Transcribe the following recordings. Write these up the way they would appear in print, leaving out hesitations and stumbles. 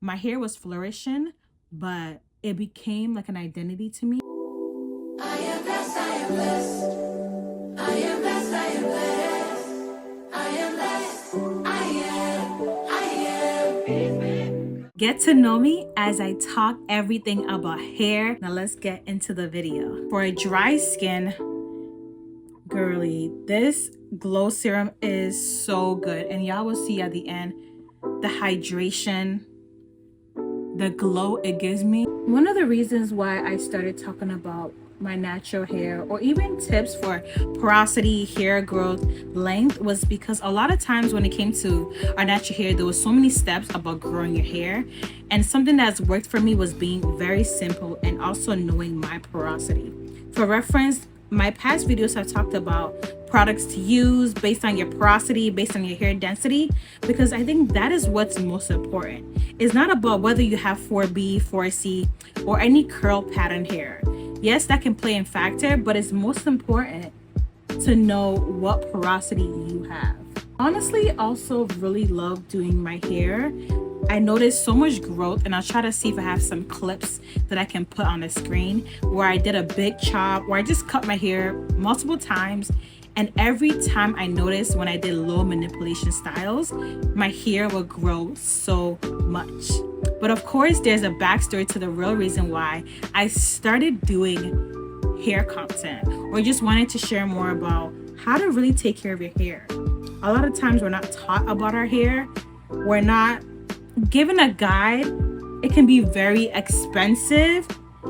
my hair was flourishing, but it became like an identity to me. I am blessed, I am blessed. I am blessed, I am blessed. I am blessed, I am. Get to know me as I talk everything about hair. Now let's get into the video. For a dry skin, girly, this glow serum is so good. And y'all will see at the end, the hydration, the glow it gives me. One of the reasons why I started talking about my natural hair, or even tips for porosity, hair growth, length, was because a lot of times when it came to our natural hair, there was so many steps about growing your hair, and something that's worked for me was being very simple and also knowing my porosity. For reference, my past videos have talked about products to use based on your porosity, based on your hair density, because I think that is what's most important. It's not about whether you have 4B, 4C, or any curl pattern hair. Yes, that can play in factor, but it's most important to know what porosity you have. Honestly, also really love doing my hair. I noticed so much growth, and I'll try to see if I have some clips that I can put on the screen where I did a big chop, where I just cut my hair multiple times. And every time I noticed when I did low manipulation styles, my hair would grow so much. But of course, there's a backstory to the real reason why I started doing hair content, or just wanted to share more about how to really take care of your hair. A lot of times we're not taught about our hair. We're not given a guide. It can be very expensive.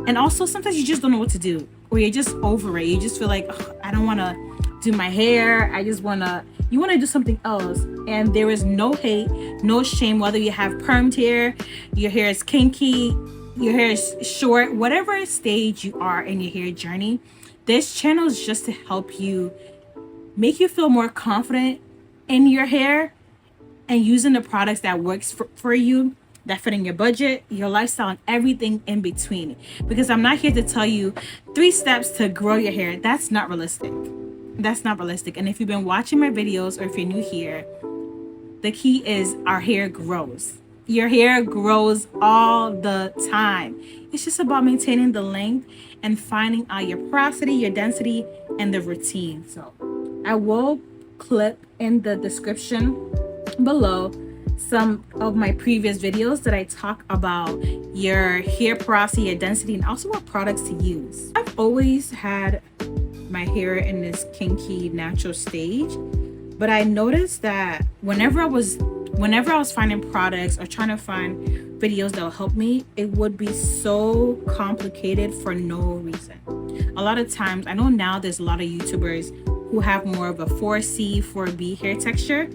And also sometimes you just don't know what to do, or you're just over it. You just feel like, oh, I don't want to do my hair. You want to do something else. And there is no hate, no shame, whether you have permed hair, your hair is kinky, your hair is short, whatever stage you are in your hair journey. This channel is just to help you, make you feel more confident in your hair and using the products that works for you, that fit in your budget, your lifestyle, and everything in between. Because I'm not here to tell you 3 steps to grow your hair. That's not realistic. That's not realistic. And if you've been watching my videos, or if you're new here, the key is our hair grows. Your hair grows all the time. It's just about maintaining the length and finding out your porosity, your density, and the routine. So I will clip in the description below some of my previous videos that I talk about your hair porosity, your density, and also what products to use. I've always had my hair in this kinky natural stage, but I noticed that whenever I was finding products or trying to find videos that will help me, it would be so complicated for no reason. A lot of times, I know now there's a lot of YouTubers who have more of a 4C, 4B hair texture.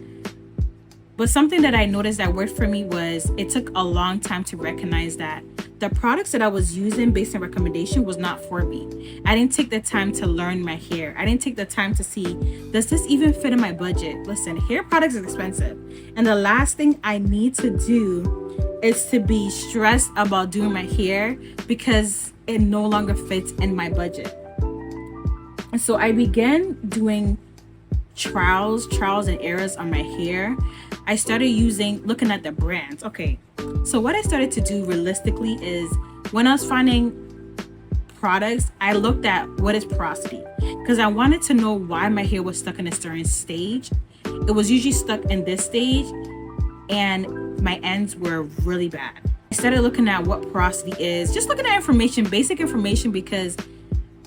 But something that I noticed that worked for me was, it took a long time to recognize that the products that I was using based on recommendation was not for me. I didn't take the time to learn my hair. I didn't take the time to see, does this even fit in my budget? Listen, hair products is expensive. And the last thing I need to do is to be stressed about doing my hair because it no longer fits in my budget. And so I began doing trials and errors on my hair. I started looking at the brands. Okay, so what I started to do realistically is, when I was finding products, I looked at what is porosity, because I wanted to know why my hair was stuck in a certain stage. It was usually stuck in this stage, and my ends were really bad. I started looking at what porosity is, just looking at information, basic information, because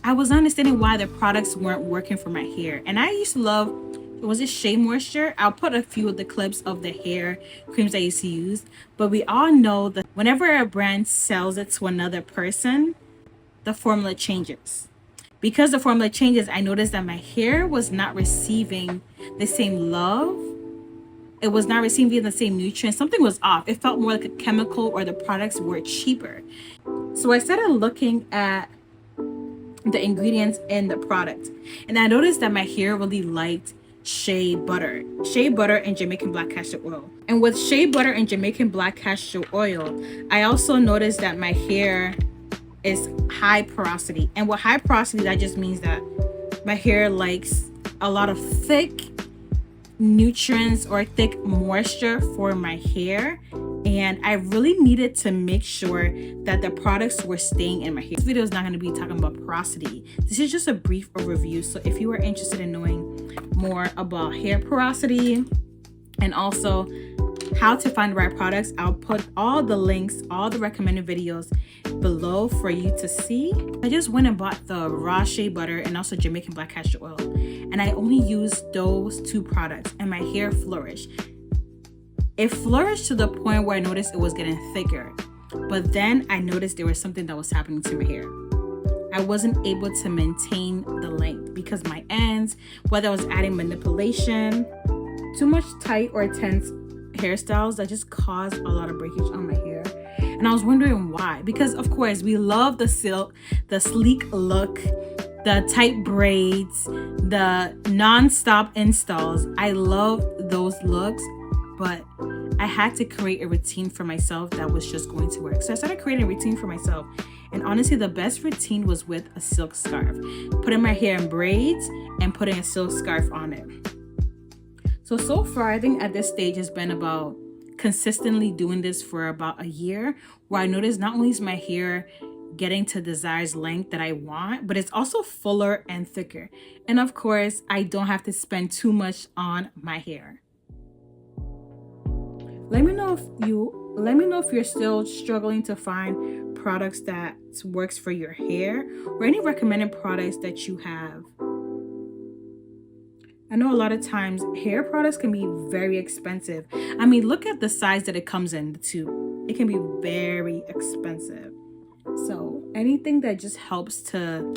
I was understanding why the products weren't working for my hair. And I used to love, was it Shea Moisture? I'll put a few of the clips of the hair creams I used to use. But we all know that whenever a brand sells it to another person, the formula changes. Because the formula changes, I noticed that my hair was not receiving the same love. It was not receiving the same nutrients. Something was off. It felt more like a chemical, or the products were cheaper. So I started looking at the ingredients in the product, and I noticed that my hair really liked shea butter and Jamaican black castor oil. And with shea butter and Jamaican black castor oil, I also noticed that my hair is high porosity. And with high porosity, that just means that my hair likes a lot of thick nutrients or thick moisture for my hair. and I really needed to make sure that the products were staying in my hair. This video is not going to be talking about porosity. This is just a brief overview. So if you are interested in knowing more about hair porosity and also how to find the right products, I'll put all the links, all the recommended videos below for you to see. I just went and bought the raw shea butter and also Jamaican black castor oil, and I only used those 2 products and my hair flourished. It flourished to the point where I noticed it was getting thicker, but then I noticed there was something that was happening to my hair. I wasn't able to maintain the length because my ends, whether I was adding manipulation, too much tight or tense hairstyles, that just caused a lot of breakage on my hair. And I was wondering why, because of course we love the silk, the sleek look, the tight braids, the non-stop installs. I love those looks, but I had to create a routine for myself that was just going to work. So I started creating a routine for myself. And honestly, the best routine was with a silk scarf. Putting my hair in braids and putting a silk scarf on it. So far, I think at this stage it's been about consistently doing this for about a year, where I noticed not only is my hair getting to desired length that I want, but it's also fuller and thicker. And of course, I don't have to spend too much on my hair. Let me know if you're still struggling to find products that works for your hair, or any recommended products that you have. I know a lot of times hair products can be very expensive. I mean, look at the size that it comes in, the tube. It can be very expensive. So anything that just helps to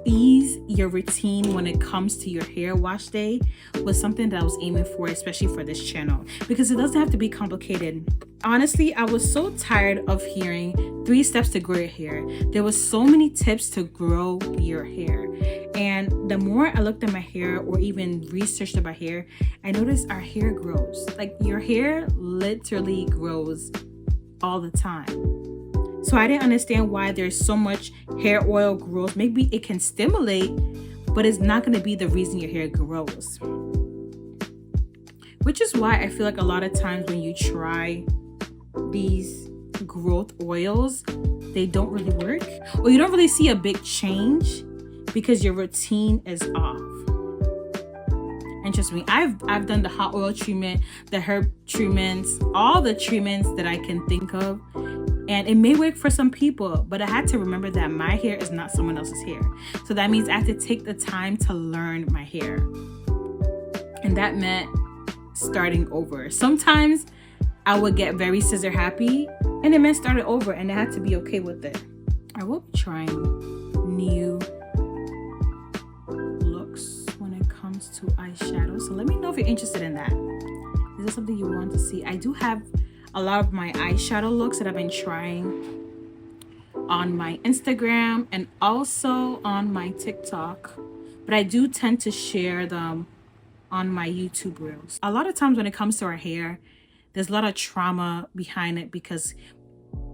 ease your routine when it comes to your hair wash day was something that I was aiming for, especially for this channel, because it doesn't have to be complicated. Honestly, I was so tired of hearing 3 steps to grow your hair. There was so many tips to grow your hair. And the more I looked at my hair or even researched about hair, I noticed our hair grows. Like, your hair literally grows all the time. So I didn't understand why there's so much hair oil growth. Maybe it can stimulate, but it's not going to be the reason your hair grows. Which is why I feel like a lot of times when you try these growth oils, they don't really work, or you don't really see a big change because your routine is off. And trust me, I've done the hot oil treatment, the herb treatments, all the treatments that I can think of. And it may work for some people, but I had to remember that my hair is not someone else's hair. So that means I have to take the time to learn my hair. And that meant starting over. Sometimes I would get very scissor happy, and it meant starting over, and I had to be okay with it. I will be trying new looks when it comes to eyeshadow. So let me know if you're interested in that. Is this something you want to see? I do have a lot of my eyeshadow looks that I've been trying on my Instagram and also on my TikTok, but I do tend to share them on my YouTube reels. A lot of times when it comes to our hair, there's a lot of trauma behind it because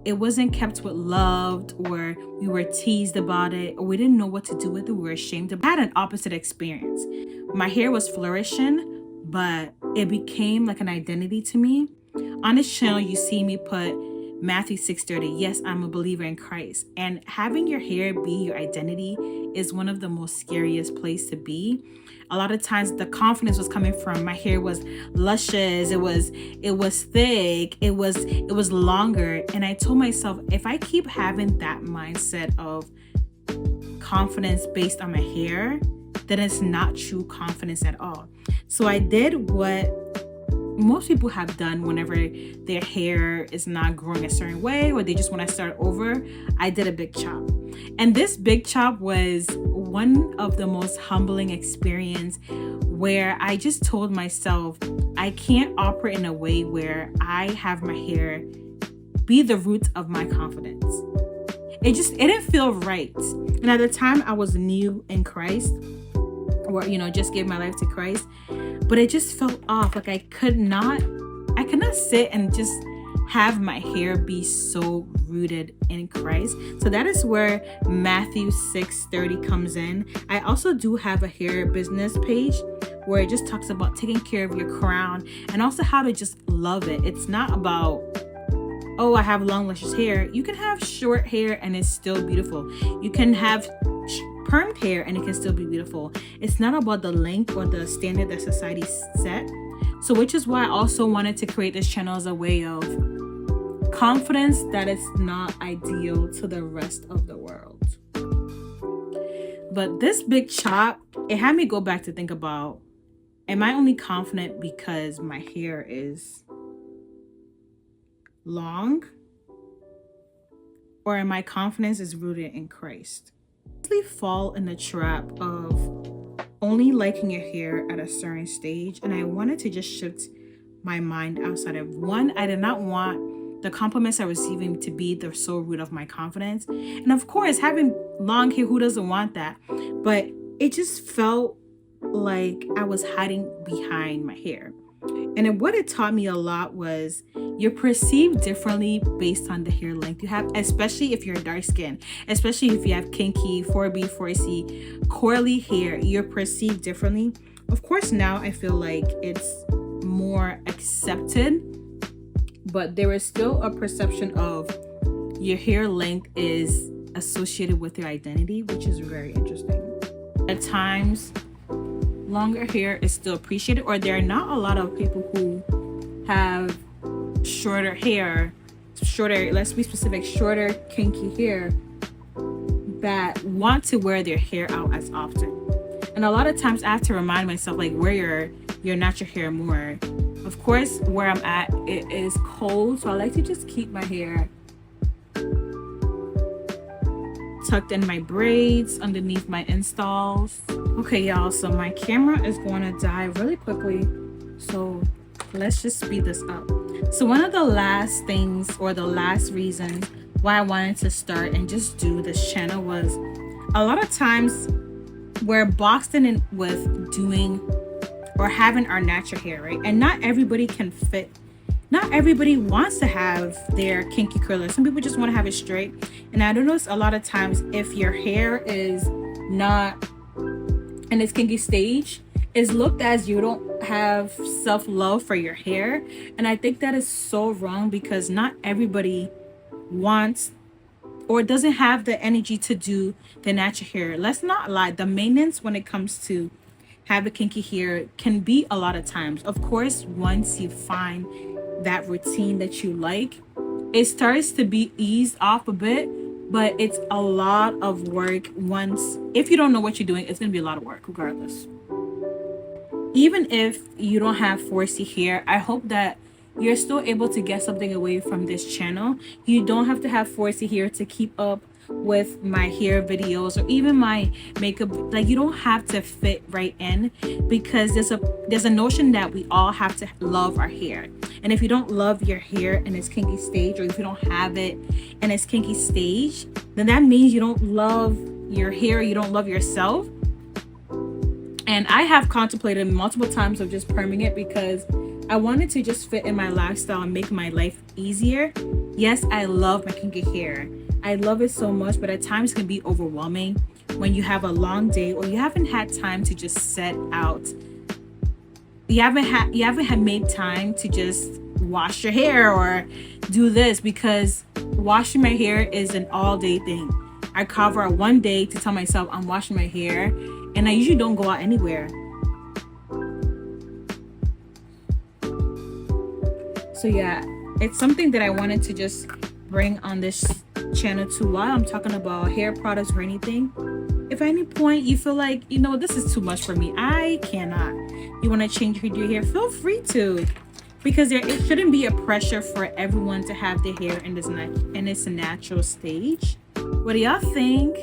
it wasn't kept with love, or we were teased about it, or we didn't know what to do with it. We were ashamed of it. I had an opposite experience. My hair was flourishing, but it became like an identity to me. On this channel, you see me put Matthew 6:30. Yes, I'm a believer in Christ. And having your hair be your identity is one of the most scariest places to be. A lot of times the confidence was coming from my hair was luscious, it was thick, it was longer. And I told myself, if I keep having that mindset of confidence based on my hair, then it's not true confidence at all. So I did what most people have done whenever their hair is not growing a certain way, or they just want to start over. I did a big chop. And this big chop was one of the most humbling experience, where I just told myself I can't operate in a way where I have my hair be the root of my confidence. It didn't feel right. And at the time I was new in Christ, or just gave my life to Christ, but it just felt off. Like I could not sit and just have my hair be so rooted in Christ. So that is where Matthew 6:30 comes in. I also do have a hair business page where it just talks about taking care of your crown and also how to just love it. It's not about, oh, I have long luscious hair. You can have short hair and it's still beautiful. You can have permed hair and it can still be beautiful. It's not about the length or the standard that society set. So which is why I also wanted to create this channel as a way of confidence that it's not ideal to the rest of the world. But this big chop, it had me go back to think about, am I only confident because my hair is long? Or my confidence is rooted in Christ? I fall in the trap of only liking your hair at a certain stage, and I wanted to just shift my mind outside of one. I did not want the compliments I was receiving to be the sole root of my confidence. And of course, having long hair, who doesn't want that? But it just felt like I was hiding behind my hair. And what it taught me a lot was you're perceived differently based on the hair length you have, especially if you're dark skin, especially if you have kinky, 4B, 4C, curly hair, you're perceived differently. Of course, now I feel like it's more accepted, but there is still a perception of your hair length is associated with your identity, which is very interesting. At times, longer hair is still appreciated, or there are not a lot of people who have shorter hair, let's be specific, shorter kinky hair that want to wear their hair out as often. And a lot of times I have to remind myself, like, wear your natural hair more. Of course, where I'm at, it is cold, so I like to just keep my hair tucked in my braids underneath my installs. Okay, y'all, so my camera is going to die really quickly, so let's just speed this up. So one of the last things, or the last reasons why I wanted to start and just do this channel was a lot of times we're boxed in with doing or having our natural hair, right? And not everybody can fit. Not everybody wants to have their kinky curler. Some people just want to have it straight. And I notice a lot of times if your hair is not in its kinky stage, is looked as you don't have self-love for your hair. And I think that is so wrong, because not everybody wants or doesn't have the energy to do the natural hair. Let's not lie, the maintenance when it comes to having kinky hair can be a lot of times. Of course, once you find that routine that you like, it starts to be eased off a bit, but it's a lot of work. Once, if you don't know what you're doing, it's gonna be a lot of work regardless. Even if you don't have 4C hair, I hope that you're still able to get something away from this channel. You don't have to have 4C hair to keep up with my hair videos or even my makeup. Like, you don't have to fit right in, because there's a notion that we all have to love our hair. And if you don't love your hair in its kinky stage, or if you don't have it in its kinky stage, then that means you don't love your hair, you don't love yourself. And I have contemplated multiple times of just perming it, because I wanted to just fit in my lifestyle and make my life easier. Yes, I love my kinky hair. I love it so much, but at times it can be overwhelming when you have a long day or you haven't had time to just set out. You haven't had made time to just wash your hair or do this, because washing my hair is an all-day thing. I carve out one day to tell myself I'm washing my hair, and I usually don't go out anywhere. So yeah, it's something that I wanted to just bring on this channel too, while I'm talking about hair products or anything. If at any point you feel like, you know, this is too much for me, I cannot, you want to change your hair, feel free to, because it shouldn't be a pressure for everyone to have their hair in its natural stage. What do y'all think?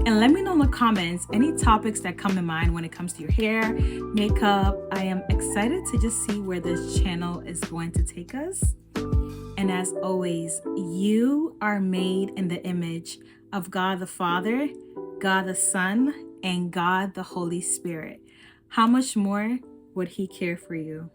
And let me know in the comments any topics that come to mind when it comes to your hair, makeup. I am excited to just see where this channel is going to take us. And as always, you are made in the image of God the Father, God the Son, and God the Holy Spirit. How much more would He care for you?